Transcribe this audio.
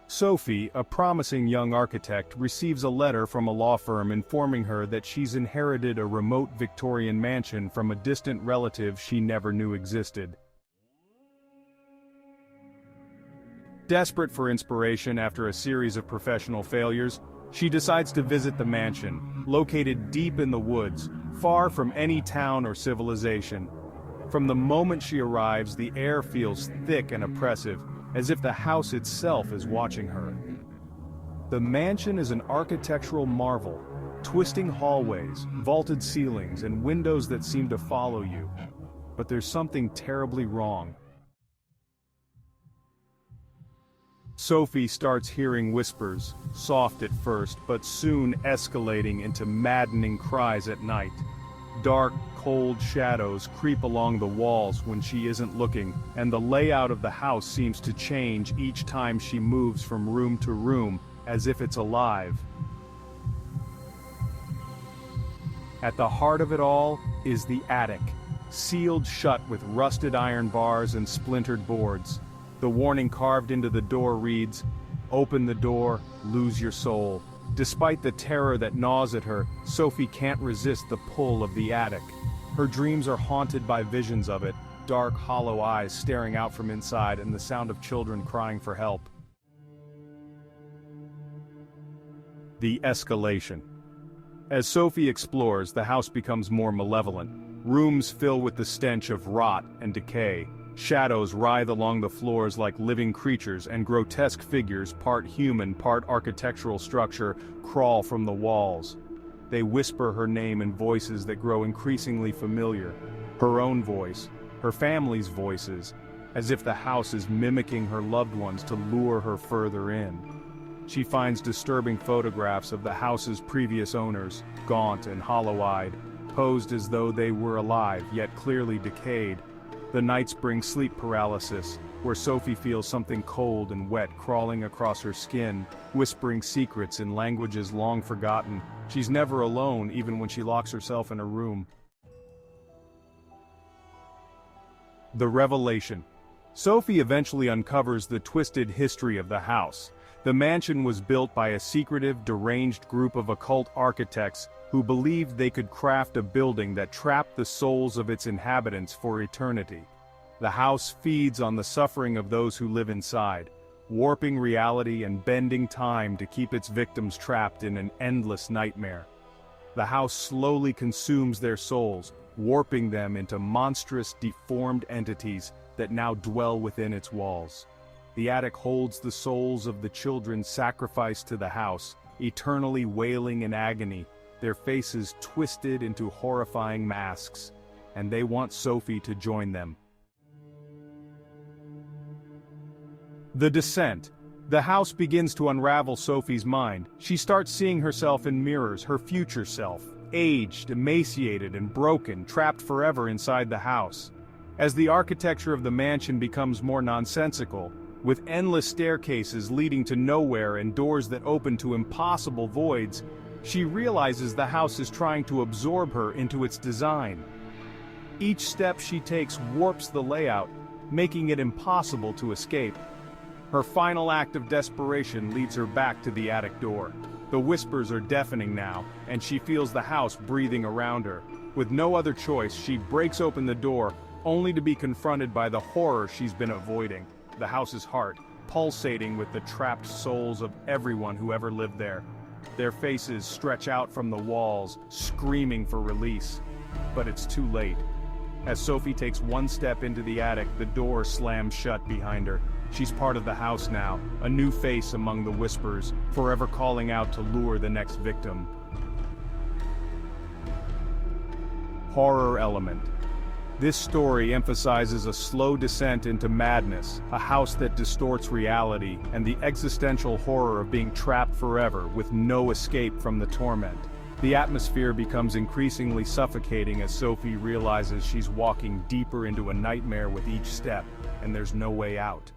Sophie, a promising young architect, receives a letter from a law firm informing her that she's inherited a remote Victorian mansion from a distant relative she never knew existed. Desperate for inspiration after a series of professional failures, she decides to visit the mansion, located deep in the woods, far from any town or civilization. From the moment she arrives, the air feels thick and oppressive, as if the house itself is watching her. The mansion is an architectural marvel, twisting hallways, vaulted ceilings, and windows that seem to follow you. But there's something terribly wrong. Sophie starts hearing whispers, soft at first, but soon escalating into maddening cries at night. Dark, cold shadows creep along the walls when she isn't looking, and the layout of the house seems to change each time she moves from room to room, as if it's alive. At the heart of it all is the attic, sealed shut with rusted iron bars and splintered boards. The warning carved into the door reads, "Open the door, lose your soul." Despite the terror that gnaws at her, Sophie can't resist the pull of the attic. Her dreams are haunted by visions of it, dark, hollow eyes staring out from inside and the sound of children crying for help. The escalation. As Sophie explores, the house becomes more malevolent. Rooms fill with the stench of rot and decay. Shadows writhe along the floors like living creatures, and grotesque figures, part human, part architectural structure, crawl from the walls. They whisper her name in voices that grow increasingly familiar. Her own voice, her family's voices, as if the house is mimicking her loved ones to lure her further in. She finds disturbing photographs of the house's previous owners, gaunt and hollow-eyed, posed as though they were alive, yet clearly decayed. The nights bring sleep paralysis, where Sophie feels something cold and wet crawling across her skin, whispering secrets in languages long forgotten. She's never alone, even when she locks herself in a room. The revelation. Sophie eventually uncovers the twisted history of the house. The mansion was built by a secretive, deranged group of occult architects who believed they could craft a building that trapped the souls of its inhabitants for eternity. The house feeds on the suffering of those who live inside, warping reality and bending time to keep its victims trapped in an endless nightmare. The house slowly consumes their souls, warping them into monstrous, deformed entities that now dwell within its walls. The attic holds the souls of the children sacrificed to the house, eternally wailing in agony, their faces twisted into horrifying masks, and they want Sophie to join them. The descent. The house begins to unravel Sophie's mind. She starts seeing herself in mirrors, her future self, aged, emaciated, and broken, trapped forever inside the house. As the architecture of the mansion becomes more nonsensical, with endless staircases leading to nowhere and doors that open to impossible voids, she realizes the house is trying to absorb her into its design. Each step she takes warps the layout, making it impossible to escape. Her final act of desperation leads her back to the attic door. The whispers are deafening now, and she feels the house breathing around her. With no other choice, she breaks open the door, only to be confronted by the horror she's been avoiding. The house's heart, pulsating with the trapped souls of everyone who ever lived there. Their faces stretch out from the walls, screaming for release. But it's too late. As Sophie takes one step into the attic, the door slams shut behind her. She's part of the house now, a new face among the whispers, forever calling out to lure the next victim. Horror element. This story emphasizes a slow descent into madness, a house that distorts reality, and the existential horror of being trapped forever with no escape from the torment. The atmosphere becomes increasingly suffocating as Sophie realizes she's walking deeper into a nightmare with each step, and there's no way out.